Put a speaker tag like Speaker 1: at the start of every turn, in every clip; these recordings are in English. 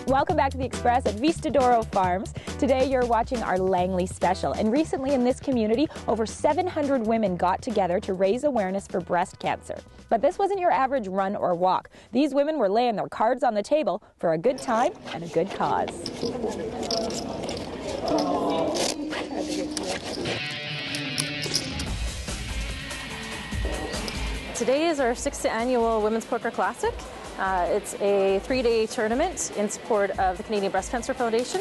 Speaker 1: Welcome back to the Express at Vista Farms. Today you're watching our Langley Special, and recently in this community over 700 women got together to raise awareness for breast cancer. But this wasn't your average run or walk. These women were laying their cards on the table for a good time and a good cause.
Speaker 2: Today is our 6th annual Women's Poker Classic. It's a 3-day tournament in support of the Canadian Breast Cancer Foundation.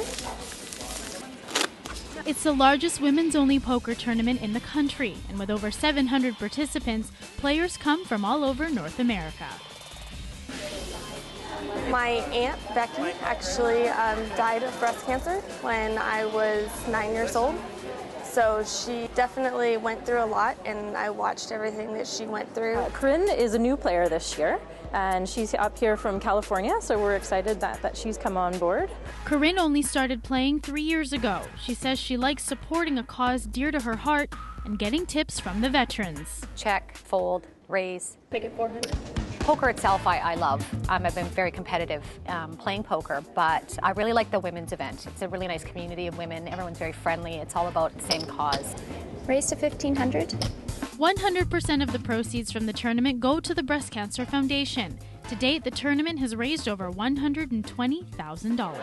Speaker 3: It's the largest women's-only poker tournament in the country, and with over 700 participants, players come from all over North America.
Speaker 4: My Aunt Becky actually died of breast cancer when I was 9 years old. So she definitely went through a lot, and I watched everything that she went through.
Speaker 2: Corinne is a new player this year, and she's up here from California, so we're excited that she's come on board.
Speaker 3: Corinne only started playing 3 years ago. She says she likes supporting a cause dear to her heart and getting tips from the veterans.
Speaker 5: Check, fold, raise.
Speaker 4: Make it 400.
Speaker 5: Poker itself I love. I've been very competitive playing poker, but I really like the women's event. It's a really nice community of women. Everyone's very friendly. It's all about the same cause.
Speaker 6: Raise to 1,500.
Speaker 3: 100% of the proceeds from the tournament go to the Breast Cancer Foundation. To date, the tournament has raised over $120,000.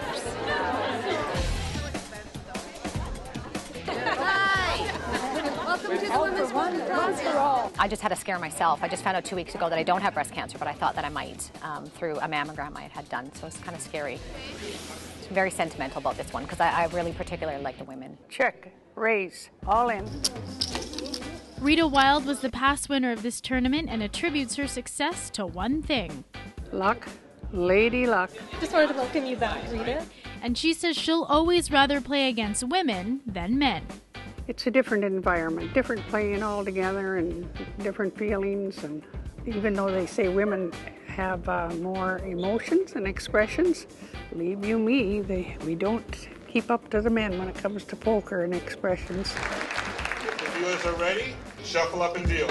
Speaker 5: I just had a scare myself. I just found out 2 weeks ago that I don't have breast cancer, but I thought that I might through a mammogram I had done, so it's kind of scary. It's very sentimental about this one because I really particularly like the women.
Speaker 7: Check, raise, all in.
Speaker 3: Rita Wild was the past winner of this tournament and attributes her success to one thing.
Speaker 7: Luck, lady luck.
Speaker 4: Just wanted to welcome you back, Rita.
Speaker 3: And she says she'll always rather play against women than men.
Speaker 7: It's a different environment, different playing all together and different feelings. And even though they say women have more emotions and expressions, believe you me, we don't keep up to the men when it comes to poker and expressions.
Speaker 8: If you guys are ready, shuffle up and deal.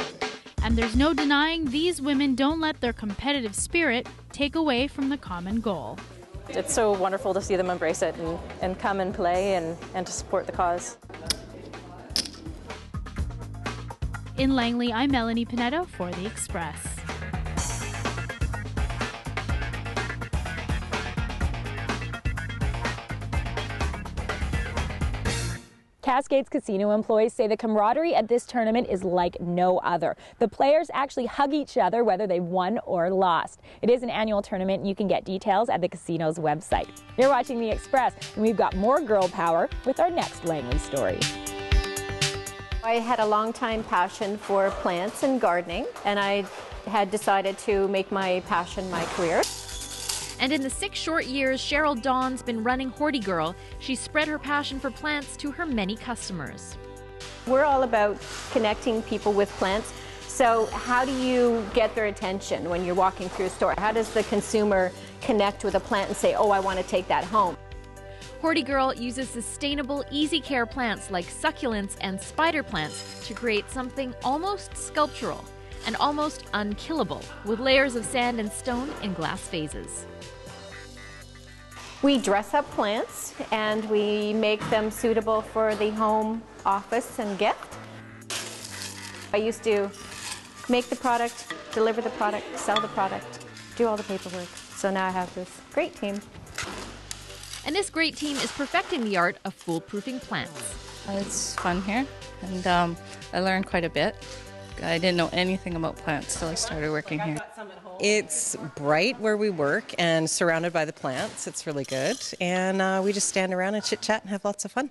Speaker 3: And there's no denying these women don't let their competitive spirit take away from the common goal.
Speaker 2: It's so wonderful to see them embrace it and come and play and to support the cause.
Speaker 3: In Langley, I'm Melanie Pinetto for The Express.
Speaker 1: Cascades Casino employees say the camaraderie at this tournament is like no other. The players actually hug each other whether they won or lost. It is an annual tournament, and you can get details at the casino's website. You're watching The Express, and we've got more girl power with our next Langley story.
Speaker 9: I had a long-time passion for plants and gardening, and I had decided to make my passion my career.
Speaker 10: And in the 6 short years Cheryl Dawn's been running Horty Girl, she's spread her passion for plants to her many customers.
Speaker 9: We're all about connecting people with plants. So how do you get their attention when you're walking through a store? How does the consumer connect with a plant and say, oh, I want to take that home?
Speaker 10: Horty Girl uses sustainable, easy care plants like succulents and spider plants to create something almost sculptural and almost unkillable with layers of sand and stone in glass vases.
Speaker 9: We dress up plants and we make them suitable for the home, office, and gift. I used to make the product, deliver the product, sell the product, do all the paperwork. So now I have this great team.
Speaker 10: And this great team is perfecting the art of foolproofing plants.
Speaker 11: It's fun here, and I learned quite a bit. I didn't know anything about plants till I started working here.
Speaker 12: It's bright where we work and surrounded by the plants. It's really good, and we just stand around and chit-chat and have lots of fun.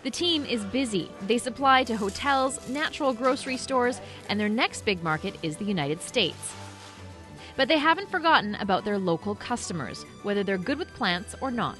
Speaker 10: The team is busy. They supply to hotels, natural grocery stores, and their next big market is the United States. But they haven't forgotten about their local customers, whether they're good with plants or not.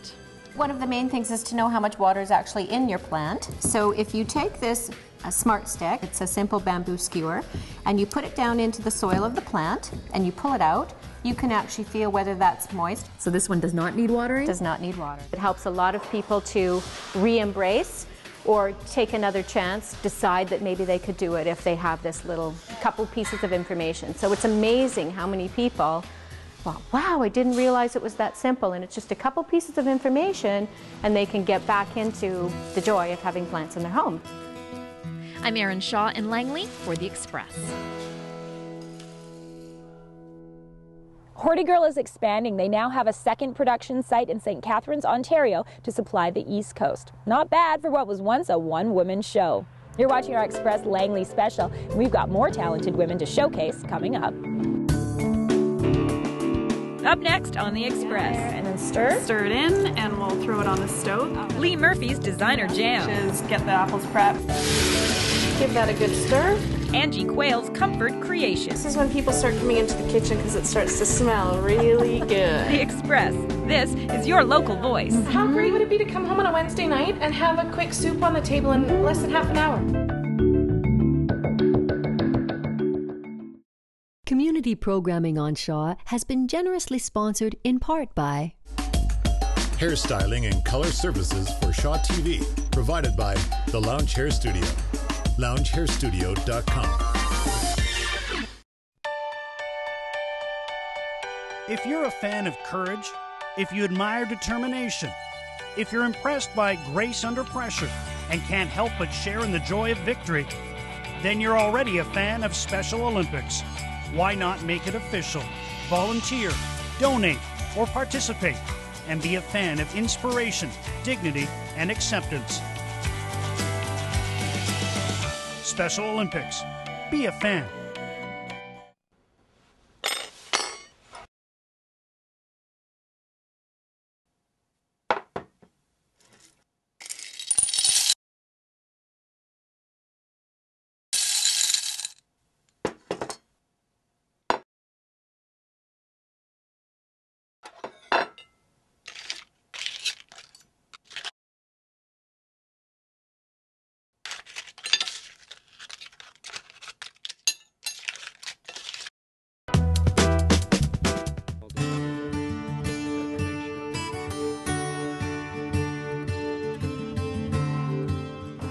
Speaker 9: One of the main things is to know how much water is actually in your plant. So if you take this Smart Stick, it's a simple bamboo skewer, and you put it down into the soil of the plant and you pull it out, you can actually feel whether that's moist.
Speaker 10: So this one does not need watering?
Speaker 9: Does not need water. It helps a lot of people to re-embrace or take another chance, decide that maybe they could do it if they have this little couple pieces of information. So it's amazing how many people thought, wow, I didn't realize it was that simple. And it's just a couple pieces of information and they can get back into the joy of having plants in their home.
Speaker 10: I'm Erin Shaw in Langley for The Express.
Speaker 1: Hortigirl is expanding. They now have a second production site in St. Catharines, Ontario to supply the East Coast. Not bad for what was once a one-woman show. You're watching our Express Langley Special, and we've got more talented women to showcase coming up. Up next on The Express. And then stir.
Speaker 13: Stir it in, and we'll throw it on the stove.
Speaker 1: Lee Murphy's designer jam.
Speaker 13: Which is get the apples prepped.
Speaker 2: Give that a good stir.
Speaker 1: Angie Quayle's comfort creation.
Speaker 2: This is when people start coming into the kitchen because it starts to smell really good.
Speaker 1: The Express. This is your local voice.
Speaker 2: How great would it be to come home on a Wednesday night and have a quick soup on the table in less than half an hour?
Speaker 14: Community programming on Shaw has been generously sponsored in part by
Speaker 15: hairstyling and color services for Shaw TV, provided by The Lounge Hair Studio. LoungeHairStudio.com.
Speaker 16: If you're a fan of courage, if you admire determination, if you're impressed by grace under pressure and can't help but share in the joy of victory, then you're already a fan of Special Olympics. Why not make it official? Volunteer, donate, or participate, and be a fan of inspiration, dignity, and acceptance. Special Olympics. Be a fan.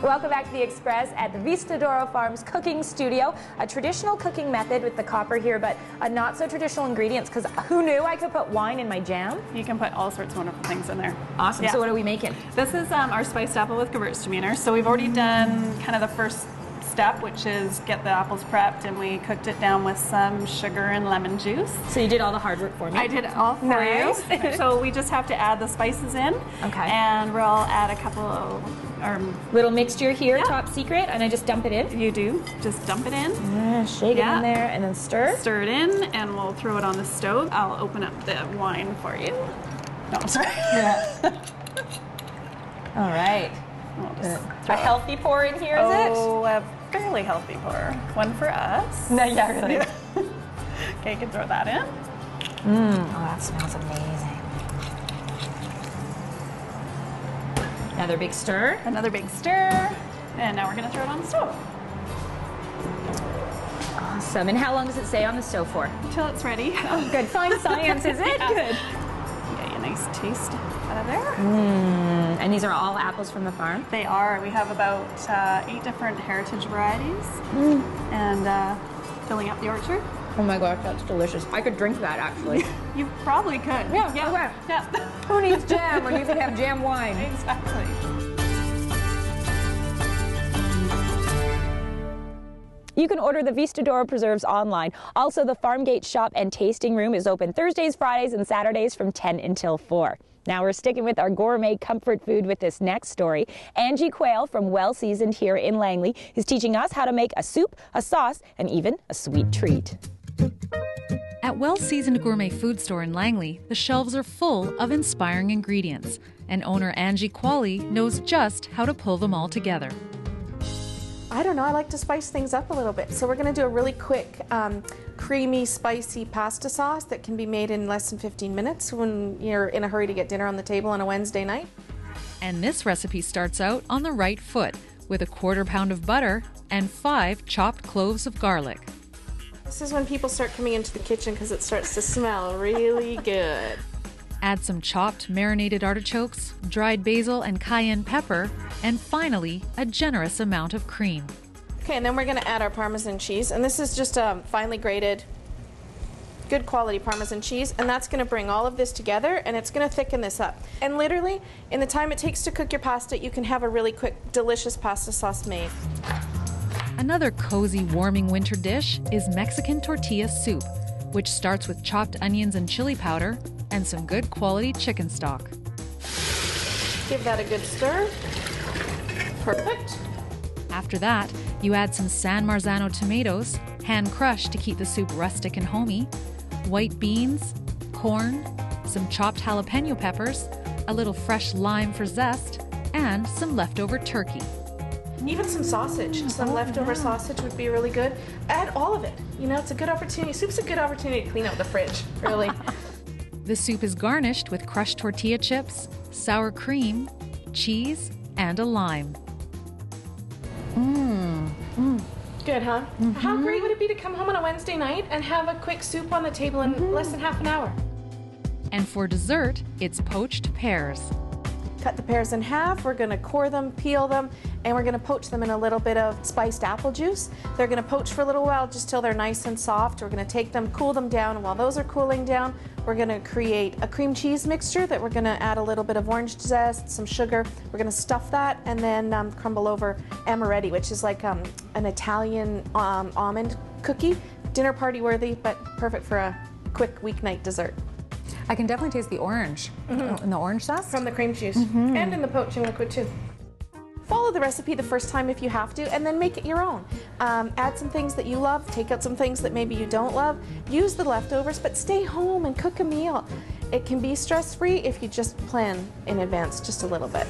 Speaker 1: Welcome back to The Express at the Vista Farms cooking studio. A traditional cooking method with the copper here, but a not so traditional ingredients, because who knew I could put wine in my jam?
Speaker 13: You can put all sorts of wonderful things in there.
Speaker 1: Awesome. Yeah. So what are we making?
Speaker 13: This is our spiced apple with Gewürztraminer. So we've already done kind of the first step, which is get the apples prepped, and we cooked it down with some sugar and lemon juice.
Speaker 1: So you did all the hard work for me?
Speaker 13: I did it all for you. So we just have to add the spices in.
Speaker 1: Okay.
Speaker 13: And we'll add a couple of
Speaker 1: little mixture here, top secret, and I just dump it in?
Speaker 13: You do. Just dump it in.
Speaker 1: Shake it in there and then stir.
Speaker 13: Stir it in, and we'll throw it on the stove. I'll open up the wine for you. No, I'm sorry.
Speaker 1: Yeah. All right. A healthy pour in here, is it?
Speaker 13: Oh, a fairly healthy pour. One for us.
Speaker 1: No, yeah, really.
Speaker 13: Okay, you can throw that in.
Speaker 1: Oh, that smells amazing. Another big stir.
Speaker 13: Another big stir. And now we're going to throw it on the stove.
Speaker 1: Awesome. And how long does it stay on the stove for?
Speaker 13: Until it's ready.
Speaker 1: Oh, good. Fine science, is it?
Speaker 13: Yeah.
Speaker 1: Good.
Speaker 13: Get you a nice taste out of there.
Speaker 1: And these are all apples from the farm?
Speaker 13: They are. We have about 8 different heritage varieties. And filling up the orchard.
Speaker 1: Oh my gosh, that's delicious. I could drink that, actually.
Speaker 13: You probably could.
Speaker 1: Yeah. Okay.
Speaker 13: Yeah.
Speaker 1: Who needs jam when you can have jam wine?
Speaker 13: Exactly.
Speaker 1: You can order the Vista preserves online. Also, the Farmgate shop and tasting room is open Thursdays, Fridays, and Saturdays from 10 until 4. Now we're sticking with our gourmet comfort food with this next story. Angie Quayle from Well Seasoned here in Langley is teaching us how to make a soup, a sauce, and even a sweet treat.
Speaker 17: At Well Seasoned Gourmet Food Store in Langley, the shelves are full of inspiring ingredients, and owner Angie Quayle knows just how to pull them all together.
Speaker 2: I don't know, I like to spice things up a little bit. So we're going to do a really quick, creamy, spicy pasta sauce that can be made in less than 15 minutes when you're in a hurry to get dinner on the table on a Wednesday night.
Speaker 17: And this recipe starts out on the right foot with a 1/4 pound of butter and 5 chopped cloves of garlic.
Speaker 2: This is when people start coming into the kitchen because it starts to smell really good.
Speaker 17: Add some chopped marinated artichokes, dried basil and cayenne pepper, and finally, a generous amount of cream.
Speaker 2: Okay, and then we're going to add our Parmesan cheese, and this is just finely grated good quality Parmesan cheese, and that's going to bring all of this together, and it's going to thicken this up. And literally, in the time it takes to cook your pasta, you can have a really quick, delicious pasta sauce made.
Speaker 17: Another cozy, warming winter dish is Mexican tortilla soup, which starts with chopped onions and chili powder and some good quality chicken stock.
Speaker 2: Give that a good stir. Perfect.
Speaker 17: After that, you add some San Marzano tomatoes, hand crushed to keep the soup rustic and homey, white beans, corn, some chopped jalapeno peppers, a little fresh lime for zest, and some leftover turkey.
Speaker 2: Even some sausage, some leftover sausage would be really good. Add all of it. You know, it's a good opportunity. Soup's a good opportunity to clean out the fridge, really.
Speaker 17: The soup is garnished with crushed tortilla chips, sour cream, cheese, and a lime.
Speaker 2: Good, huh? How great would it be to come home on a Wednesday night and have a quick soup on the table in less than half an hour?
Speaker 17: And for dessert, it's poached pears.
Speaker 2: Cut the pears in half, we're gonna core them, peel them, and we're gonna poach them in a little bit of spiced apple juice. They're gonna poach for a little while just till they're nice and soft. We're gonna take them, cool them down, and while those are cooling down, we're gonna create a cream cheese mixture that we're gonna add a little bit of orange zest, some sugar. We're gonna stuff that and then crumble over amaretti, which is like an Italian almond cookie. Dinner party worthy, but perfect for a quick weeknight dessert.
Speaker 18: I can definitely taste the orange in the orange sauce.
Speaker 2: From the cream juice and in the poaching liquid too. Follow the recipe the first time if you have to, and then make it your own. Add some things that you love, take out some things that maybe you don't love, use the leftovers, but stay home and cook a meal. It can be stress-free if you just plan in advance just a little bit.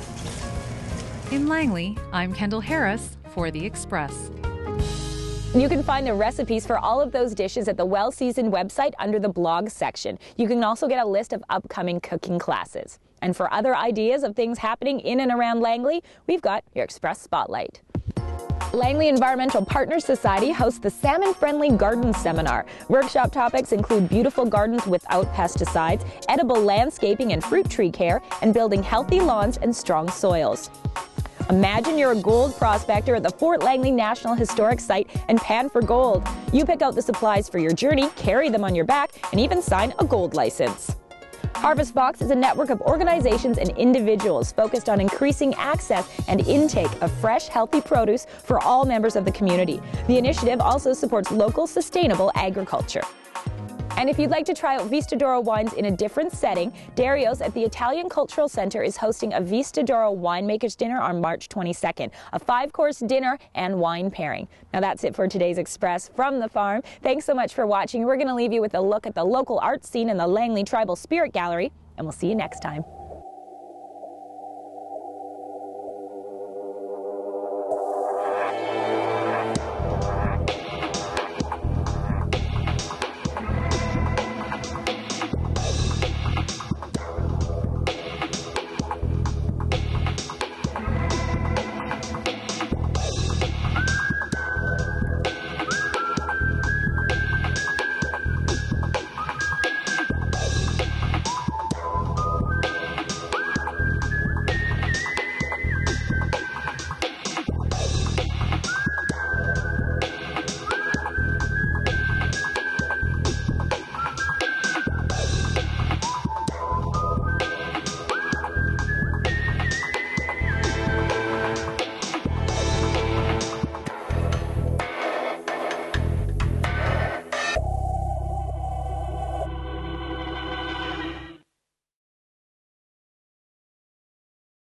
Speaker 17: In Langley, I'm Kendall Harris for The Express.
Speaker 1: You can find the recipes for all of those dishes at the Well Seasoned website under the blog section. You can also get a list of upcoming cooking classes. And for other ideas of things happening in and around Langley, we've got your Express Spotlight. Langley Environmental Partners Society hosts the Salmon Friendly Garden Seminar. Workshop topics include beautiful gardens without pesticides, edible landscaping and fruit tree care, and building healthy lawns and strong soils. Imagine you're a gold prospector at the Fort Langley National Historic Site and pan for gold. You pick out the supplies for your journey, carry them on your back, and even sign a gold license. Harvest Box is a network of organizations and individuals focused on increasing access and intake of fresh, healthy produce for all members of the community. The initiative also supports local, sustainable agriculture. And if you'd like to try out Vista d'Oro wines in a different setting, Dario's at the Italian Cultural Center is hosting a Vista d'Oro Winemaker's Dinner on March 22nd, a 5-course dinner and wine pairing. Now that's it for today's Express from the farm. Thanks so much for watching. We're going to leave you with a look at the local art scene in the Langley Tribal Spirit Gallery, and we'll see you next time.